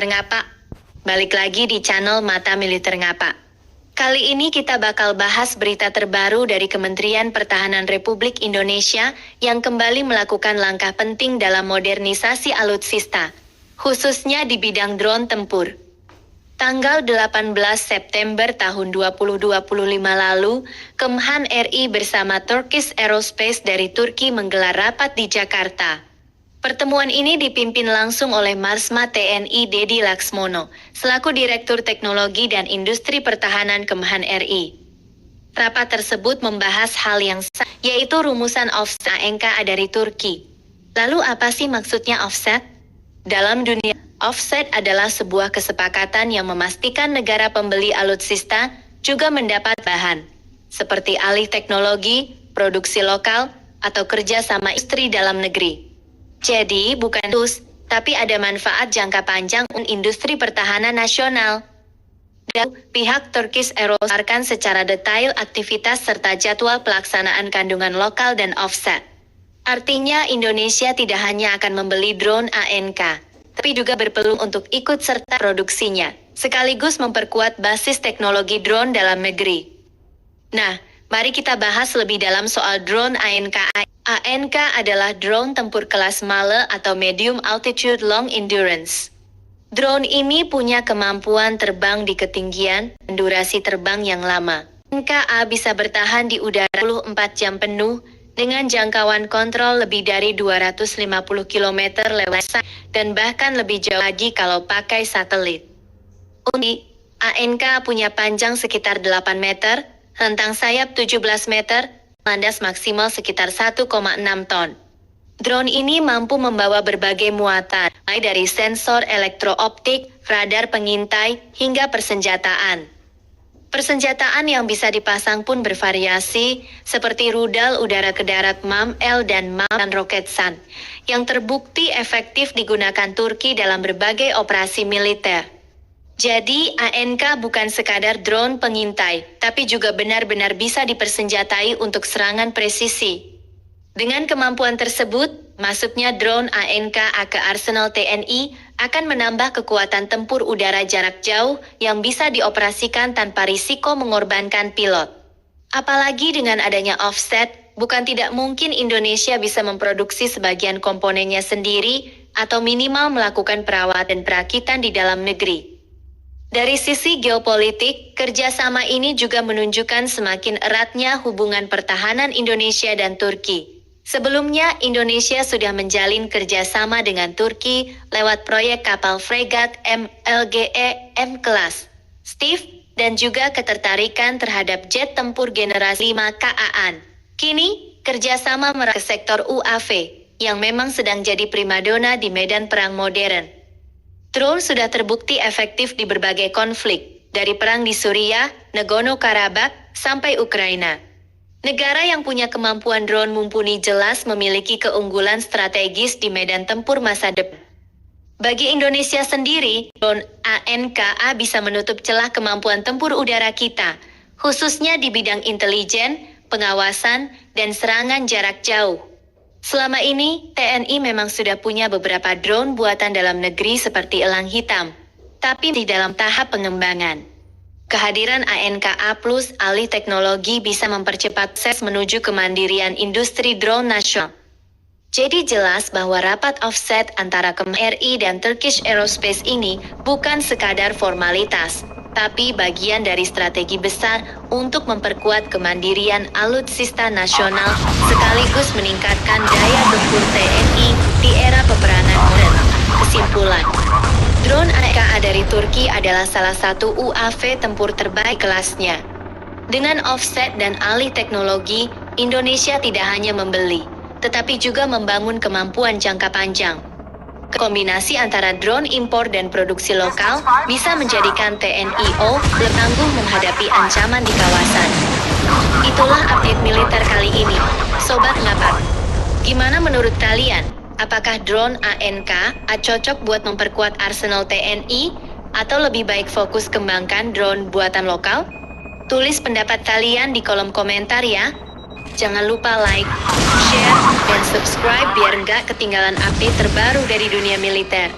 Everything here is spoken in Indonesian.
Ngapa? Balik lagi di channel Mata Militer Ngapa. Kali ini kita bakal bahas berita terbaru dari Kementerian Pertahanan Republik Indonesia yang kembali melakukan langkah penting dalam modernisasi alutsista, khususnya di bidang drone tempur. Tanggal 18 September tahun 2025 lalu, Kemhan RI bersama Turkish Aerospace dari Turki menggelar rapat di Jakarta. Pertemuan ini dipimpin langsung oleh Marsma TNI Dedi Laksmono, selaku Direktur Teknologi dan Industri Pertahanan Kemhan RI. Rapat tersebut membahas hal yang sama, yaitu rumusan offset ANK dari Turki. Lalu apa sih maksudnya offset? Dalam dunia, offset adalah sebuah kesepakatan yang memastikan negara pembeli alutsista juga mendapat bahan, seperti alih teknologi, produksi lokal, atau kerja sama industri dalam negeri. Jadi bukan terus, tapi ada manfaat jangka panjang untuk industri pertahanan nasional. Dan pihak Turkish Aerospace menawarkan secara detail aktivitas serta jadwal pelaksanaan kandungan lokal dan offset. Artinya Indonesia tidak hanya akan membeli drone ANK, tapi juga berpeluang untuk ikut serta produksinya, sekaligus memperkuat basis teknologi drone dalam negeri. Nah, mari kita bahas lebih dalam soal drone ANK. ANK adalah drone tempur kelas MALE atau Medium Altitude Long Endurance. Drone ini punya kemampuan terbang di ketinggian dan durasi terbang yang lama. ANK-A bisa bertahan di udara 24 jam penuh dengan jangkauan kontrol lebih dari 250 km lewat dan bahkan lebih jauh lagi kalau pakai satelit. Unik, ANK punya panjang sekitar 8 meter, rentang sayap 17 meter, landas maksimal sekitar 1,6 ton. Drone ini mampu membawa berbagai muatan, mulai dari sensor elektrooptik, radar pengintai, hingga persenjataan. Persenjataan yang bisa dipasang pun bervariasi, seperti rudal udara ke darat MAM-L dan MAM roket Sun, yang terbukti efektif digunakan Turki dalam berbagai operasi militer. Jadi, ANK bukan sekadar drone pengintai, tapi juga benar-benar bisa dipersenjatai untuk serangan presisi. Dengan kemampuan tersebut, masuknya drone ANK ke arsenal TNI akan menambah kekuatan tempur udara jarak jauh yang bisa dioperasikan tanpa risiko mengorbankan pilot. Apalagi dengan adanya offset, bukan tidak mungkin Indonesia bisa memproduksi sebagian komponennya sendiri atau minimal melakukan perawatan dan perakitan di dalam negeri. Dari sisi geopolitik, kerjasama ini juga menunjukkan semakin eratnya hubungan pertahanan Indonesia dan Turki. Sebelumnya, Indonesia sudah menjalin kerjasama dengan Turki lewat proyek kapal fregat MLGE M-Class, Steve, dan juga ketertarikan terhadap jet tempur generasi 5 KA-an. Kini, kerjasama merambah ke sektor UAV, yang memang sedang jadi primadona di medan perang modern. Drone sudah terbukti efektif di berbagai konflik, dari perang di Suriah, Nagorno-Karabakh, sampai Ukraina. Negara yang punya kemampuan drone mumpuni jelas memiliki keunggulan strategis di medan tempur masa depan. Bagi Indonesia sendiri, drone ANK-A bisa menutup celah kemampuan tempur udara kita, khususnya di bidang intelijen, pengawasan, dan serangan jarak jauh. Selama ini, TNI memang sudah punya beberapa drone buatan dalam negeri seperti Elang Hitam, tapi di dalam tahap pengembangan. Kehadiran ANK-A plus alih teknologi bisa mempercepat proses menuju kemandirian industri drone nasional. Jadi jelas bahwa rapat offset antara Kemhan RI dan Turkish Aerospace ini bukan sekadar formalitas, tapi bagian dari strategi besar untuk memperkuat kemandirian alutsista nasional sekaligus meningkatkan daya tempur TNI di era peperangan modern. Kesimpulan, drone ANK dari Turki adalah salah satu UAV tempur terbaik kelasnya. Dengan offset dan alih teknologi, Indonesia tidak hanya membeli, tetapi juga membangun kemampuan jangka panjang. Kombinasi antara drone impor dan produksi lokal bisa menjadikan TNI lebih tangguh menghadapi ancaman di kawasan. Itulah update militer kali ini, Sobat Ngapa. Gimana menurut kalian? Apakah drone ANK cocok buat memperkuat arsenal TNI atau lebih baik fokus kembangkan drone buatan lokal? Tulis pendapat kalian di kolom komentar ya. Jangan lupa like, share, dan subscribe biar nggak ketinggalan update terbaru dari dunia militer.